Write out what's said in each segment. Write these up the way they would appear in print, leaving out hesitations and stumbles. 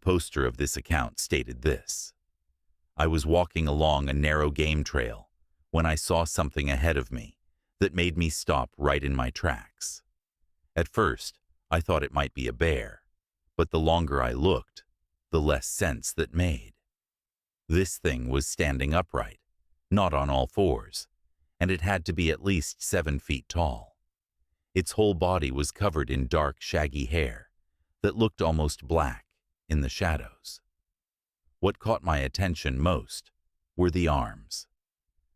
poster of this account stated this: "I was walking along a narrow game trail when I saw something ahead of me that made me stop right in my tracks. At first, I thought it might be a bear, but the longer I looked, the less sense that made. This thing was standing upright, not on all fours, and it had to be at least 7 feet tall. Its whole body was covered in dark, shaggy hair that looked almost black in the shadows. What caught my attention most were the arms.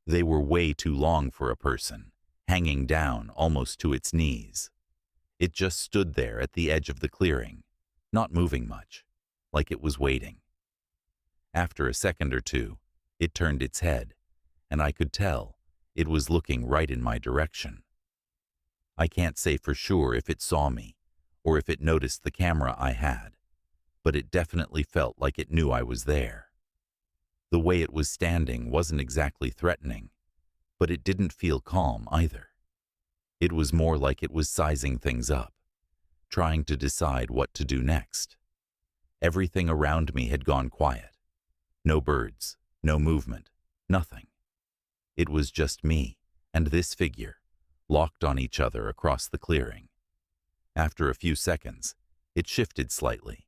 They were way too long for a person, hanging down almost to its knees. It just stood there at the edge of the clearing, not moving much, like it was waiting. After a second or two, it turned its head, and I could tell it was looking right in my direction. I can't say for sure if it saw me or if it noticed the camera I had, but it definitely felt like it knew I was there. The way it was standing wasn't exactly threatening, but it didn't feel calm either. It was more like it was sizing things up, trying to decide what to do next. Everything around me had gone quiet. No birds, no movement, nothing. It was just me and this figure, locked on each other across the clearing. After a few seconds, it shifted slightly,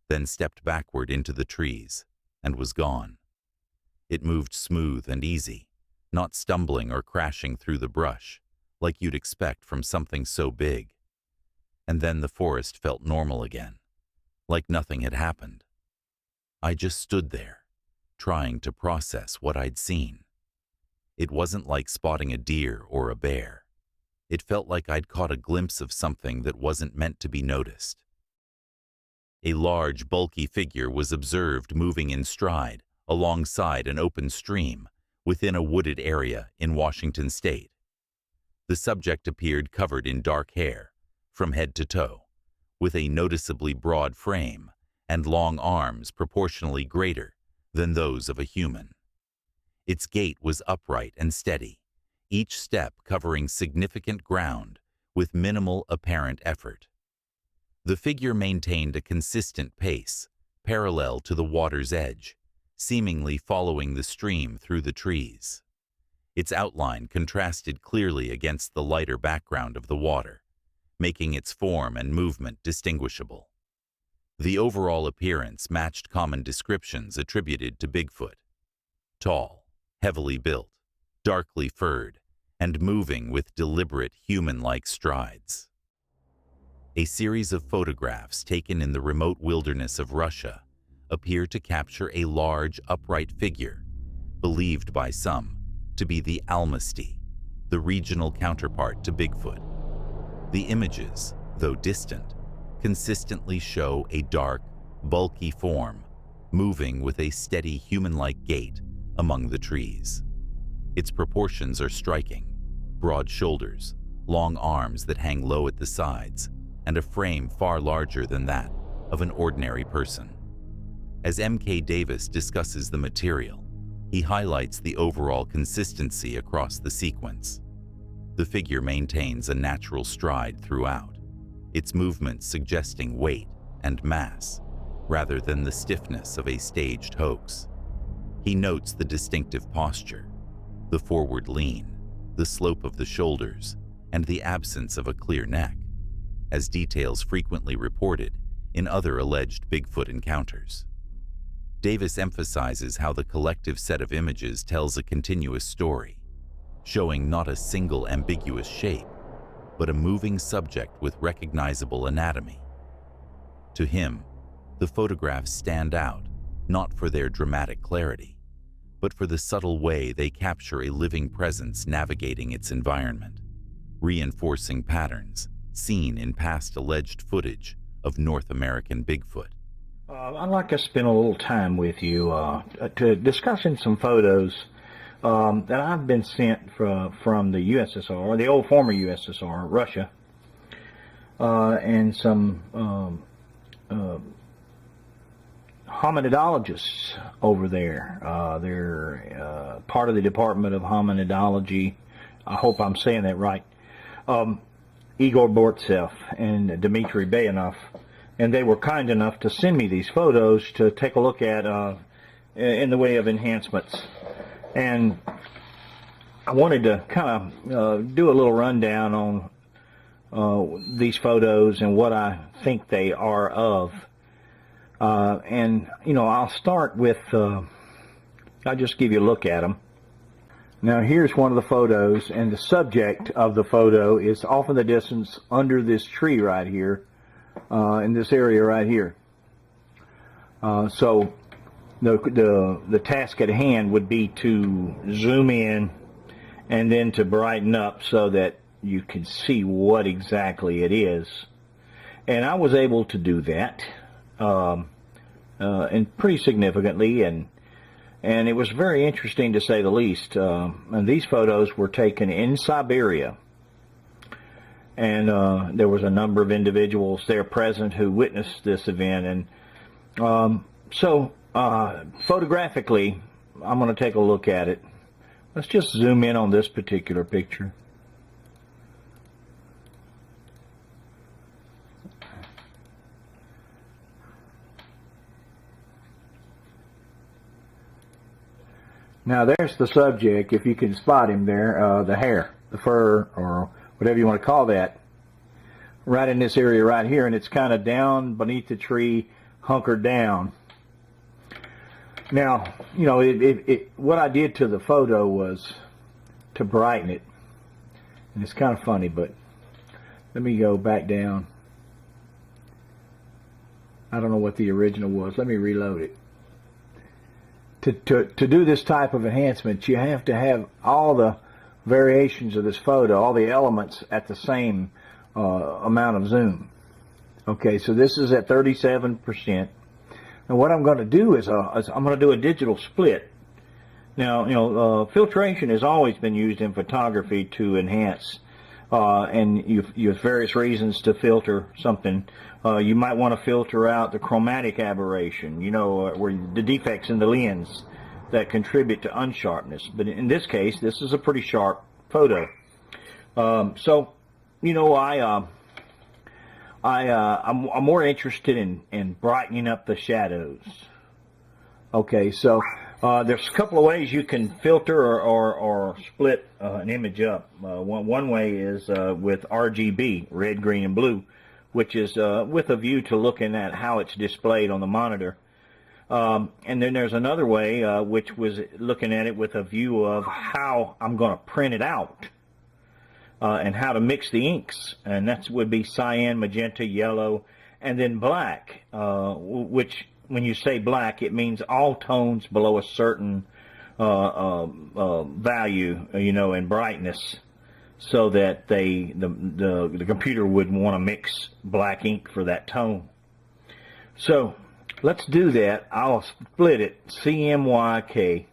then stepped backward into the trees and was gone. It moved smooth and easy, not stumbling or crashing through the brush, like you'd expect from something so big. And then the forest felt normal again, like nothing had happened. I just stood there, trying to process what I'd seen. It wasn't like spotting a deer or a bear. It felt like I'd caught a glimpse of something that wasn't meant to be noticed. A large, bulky figure was observed moving in stride alongside an open stream within a wooded area in Washington state. The subject appeared covered in dark hair from head to toe, with a noticeably broad frame and long arms proportionally greater than those of a human. Its gait was upright and steady, each step covering significant ground with minimal apparent effort. The figure maintained a consistent pace, parallel to the water's edge, seemingly following the stream through the trees. Its outline contrasted clearly against the lighter background of the water, making its form and movement distinguishable. The overall appearance matched common descriptions attributed to Bigfoot: tall, heavily built, darkly furred, and moving with deliberate human-like strides. A series of photographs taken in the remote wilderness of Russia appear to capture a large, upright figure, believed by some to be the Almasty, the regional counterpart to Bigfoot. The images, though distant, consistently show a dark, bulky form moving with a steady human-like gait among the trees. Its proportions are striking: broad shoulders, long arms that hang low at the sides, and a frame far larger than that of an ordinary person. As M.K. Davis discusses the material, he highlights the overall consistency across the sequence. The figure maintains a natural stride throughout, its movements suggesting weight and mass, rather than the stiffness of a staged hoax. He notes the distinctive posture, the forward lean, the slope of the shoulders, and the absence of a clear neck, as details frequently reported in other alleged Bigfoot encounters. Davis emphasizes how the collective set of images tells a continuous story, showing not a single ambiguous shape, but a moving subject with recognizable anatomy. To him, the photographs stand out not for their dramatic clarity, but for the subtle way they capture a living presence navigating its environment, reinforcing patterns seen in past alleged footage of North American Bigfoot. I'd like to spend a little time with you to discussing some photos that I've been sent from the USSR, the old former USSR, Russia, and some hominidologists over there. They're part of the Department of Hominidology. I hope I'm saying that right. Igor Bortsev and Dmitry Bayanov. and they were kind enough to send me these photos to take a look at in the way of enhancements. And I wanted to kind of do a little rundown on these photos and what I think they are of. And, you know, I'll start with, I'll just give you a look at them. Now, here's one of the photos, and the subject of the photo is off in the distance under this tree right here, in this area right here. So the task at hand would be to zoom in and then to brighten up so that you can see what exactly it is. And I was able to do that, and pretty significantly, and it was very interesting to say the least. And these photos were taken in Siberia. And there was a number of individuals there present who witnessed this event. And so photographically, I'm going to take a look at it. Let's just zoom in on this particular picture. Now there's the subject, if you can spot him there, the hair, the fur, or whatever you want to call that, right in this area right here, and it's kind of down beneath the tree, hunkered down. Now, you know, what I did to the photo was to brighten it, and it's kind of funny, but let me go back down. I don't know what the original was. Let me reload it. To do this type of enhancement, you have to have all the variations of this photo, all the elements at the same amount of zoom. Okay, so this is at 37%. And what I'm going to do is I'm going to do a digital split. Now, you know, filtration has always been used in photography to enhance, and you have various reasons to filter something. You might want to filter out the chromatic aberration, you know, where the defects in the lens that contribute to unsharpness. But in this case, this is a pretty sharp photo. So, you know, I'm more interested in brightening up the shadows. Okay, so there's a couple of ways you can filter or split an image up. One way is with RGB, red, green, and blue, which is with a view to looking at how it's displayed on the monitor. And then there's another way, which was looking at it with a view of how I'm going to print it out, and how to mix the inks. And that would be cyan, magenta, yellow, and then black, which, when you say black, it means all tones below a certain value, you know, in brightness, so that the computer would want to mix black ink for that tone. So let's do that. I'll split it, CMYK,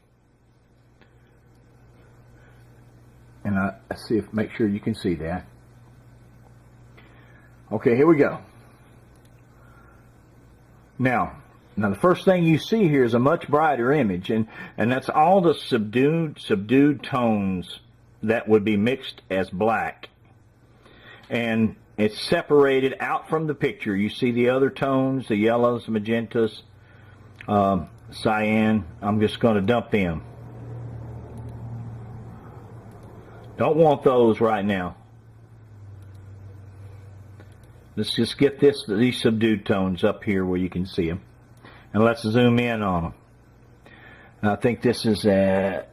and I see if make sure you can see that. Okay, here we go. Now the first thing you see here is a much brighter image, and that's all the subdued tones that would be mixed as black, and it's separated out from the picture. You see the other tones, the yellows, the magentas, cyan. I'm just going to dump them. Don't want those right now. Let's just get these subdued tones up here where you can see them, and let's zoom in on them. And I think this is at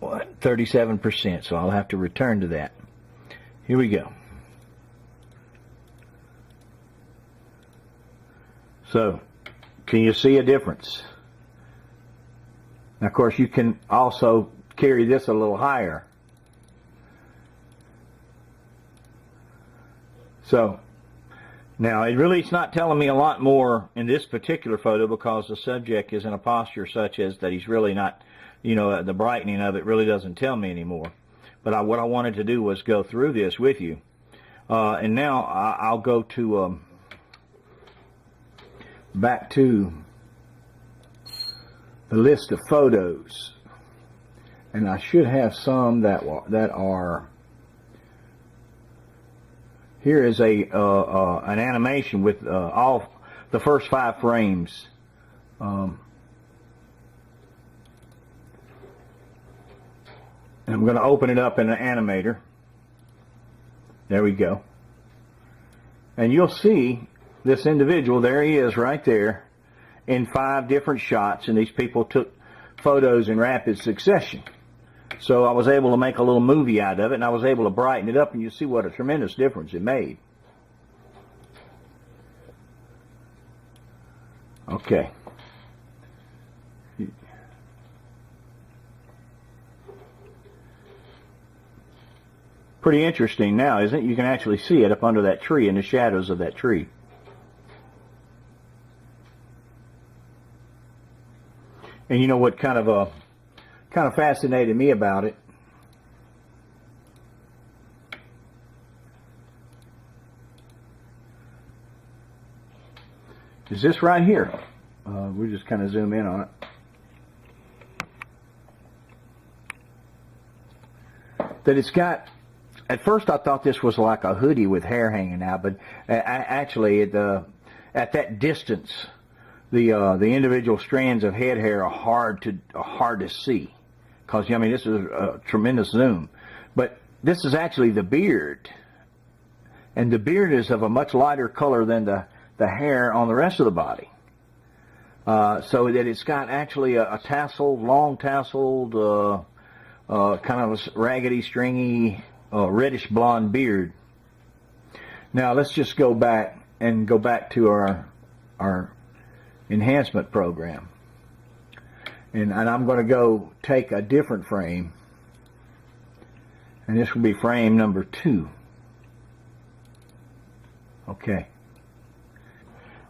37%, so I'll have to return to that. Here we go. So, can you see a difference? Now, of course, you can also carry this a little higher. So, now it's not telling me a lot more in this particular photo, because the subject is in a posture such as that he's really not, you know, the brightening of it really doesn't tell me anymore. But what I wanted to do was go through this with you. And now I'll go to back to the list of photos, and I should have some that are. Here is an animation with all the first 5 frames. And I'm going to open it up in an animator. There we go. And you'll see this individual, there he is right there, in 5 different shots, and these people took photos in rapid succession. So I was able to make a little movie out of it, and I was able to brighten it up, and you see what a tremendous difference it made. Okay. Pretty interesting now, isn't it? You can actually see it up under that tree, in the shadows of that tree. And you know what kind of fascinated me about it? Is this right here? We'll just kind of zoom in on it. That it's got. At first, I thought this was like a hoodie with hair hanging out, but actually, at that distance, the individual strands of head hair are hard to see, because I mean this is a tremendous zoom. But this is actually the beard, and the beard is of a much lighter color than the hair on the rest of the body. So that it's got actually a tasseled, long tasseled, kind of a raggedy, stringy, reddish blonde beard. Now let's just go back to our enhancement program, and I'm going to go take a different frame, and this will be frame number 2. Okay.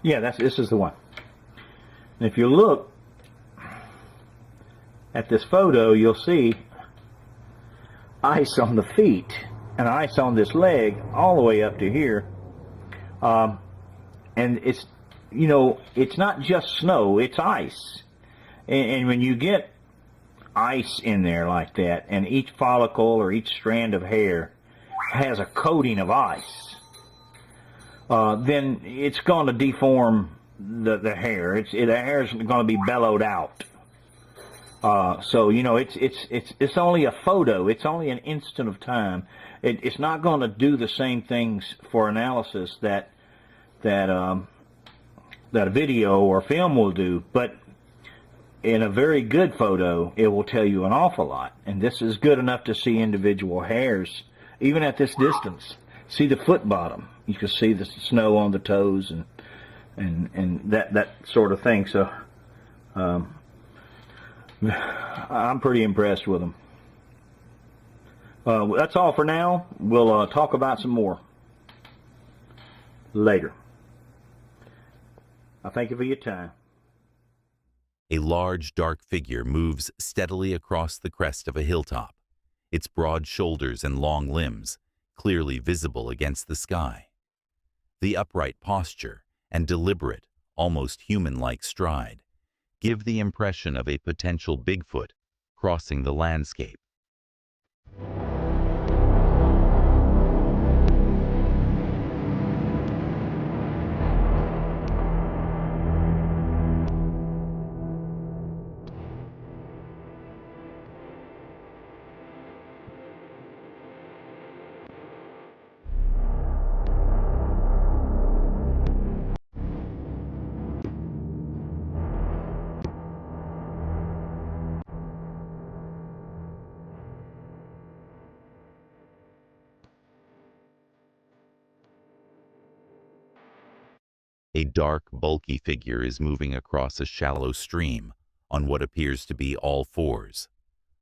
Yeah, this is the one. And if you look at this photo, you'll see ice on the feet and ice on this leg all the way up to here. And it's, you know, it's not just snow, it's ice. And when you get ice in there like that, and each follicle or each strand of hair has a coating of ice, then it's going to deform the hair. The hair is going to be bellowed out. So you know, it's only a photo. It's only an instant of time. It's not going to do the same things for analysis that a video or film will do. But in a very good photo, it will tell you an awful lot. And this is good enough to see individual hairs, even at this distance. See the foot bottom. You can see the snow on the toes and that sort of thing. So I'm pretty impressed with them. That's all for now. We'll talk about some more later. I thank you for your time. A large, dark figure moves steadily across the crest of a hilltop, its broad shoulders and long limbs clearly visible against the sky. The upright posture and deliberate, almost human-like stride give the impression of a potential Bigfoot crossing the landscape. A dark, bulky figure is moving across a shallow stream on what appears to be all fours,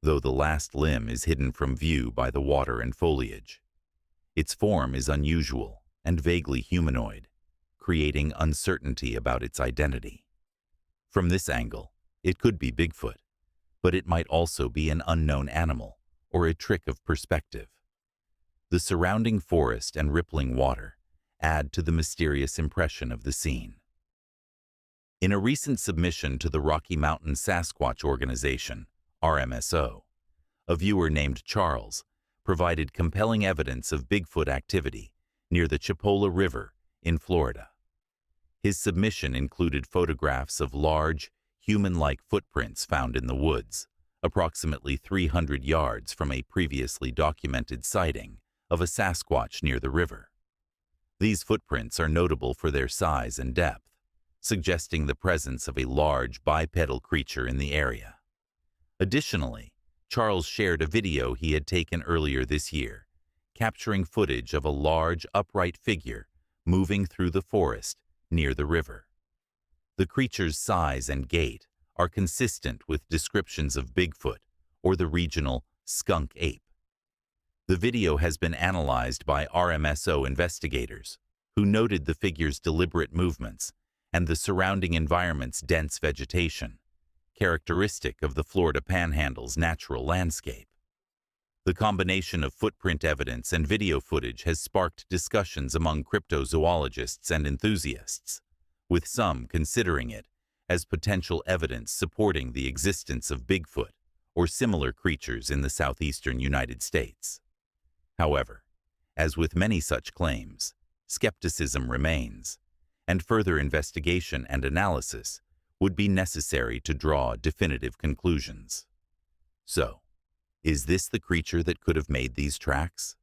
though the last limb is hidden from view by the water and foliage. Its form is unusual and vaguely humanoid, creating uncertainty about its identity. From this angle, it could be Bigfoot, but it might also be an unknown animal or a trick of perspective. The surrounding forest and rippling water add to the mysterious impression of the scene. In a recent submission to the Rocky Mountain Sasquatch Organization, RMSO, a viewer named Charles provided compelling evidence of Bigfoot activity near the Chipola River in Florida. His submission included photographs of large, human-like footprints found in the woods, approximately 300 yards from a previously documented sighting of a Sasquatch near the river. These footprints are notable for their size and depth, suggesting the presence of a large bipedal creature in the area. Additionally, Charles shared a video he had taken earlier this year, capturing footage of a large, upright figure moving through the forest near the river. The creature's size and gait are consistent with descriptions of Bigfoot or the regional skunk ape. The video has been analyzed by RMSO investigators, who noted the figure's deliberate movements and the surrounding environment's dense vegetation, characteristic of the Florida Panhandle's natural landscape. The combination of footprint evidence and video footage has sparked discussions among cryptozoologists and enthusiasts, with some considering it as potential evidence supporting the existence of Bigfoot or similar creatures in the southeastern United States. However, as with many such claims, skepticism remains, and further investigation and analysis would be necessary to draw definitive conclusions. So, is this the creature that could have made these tracks?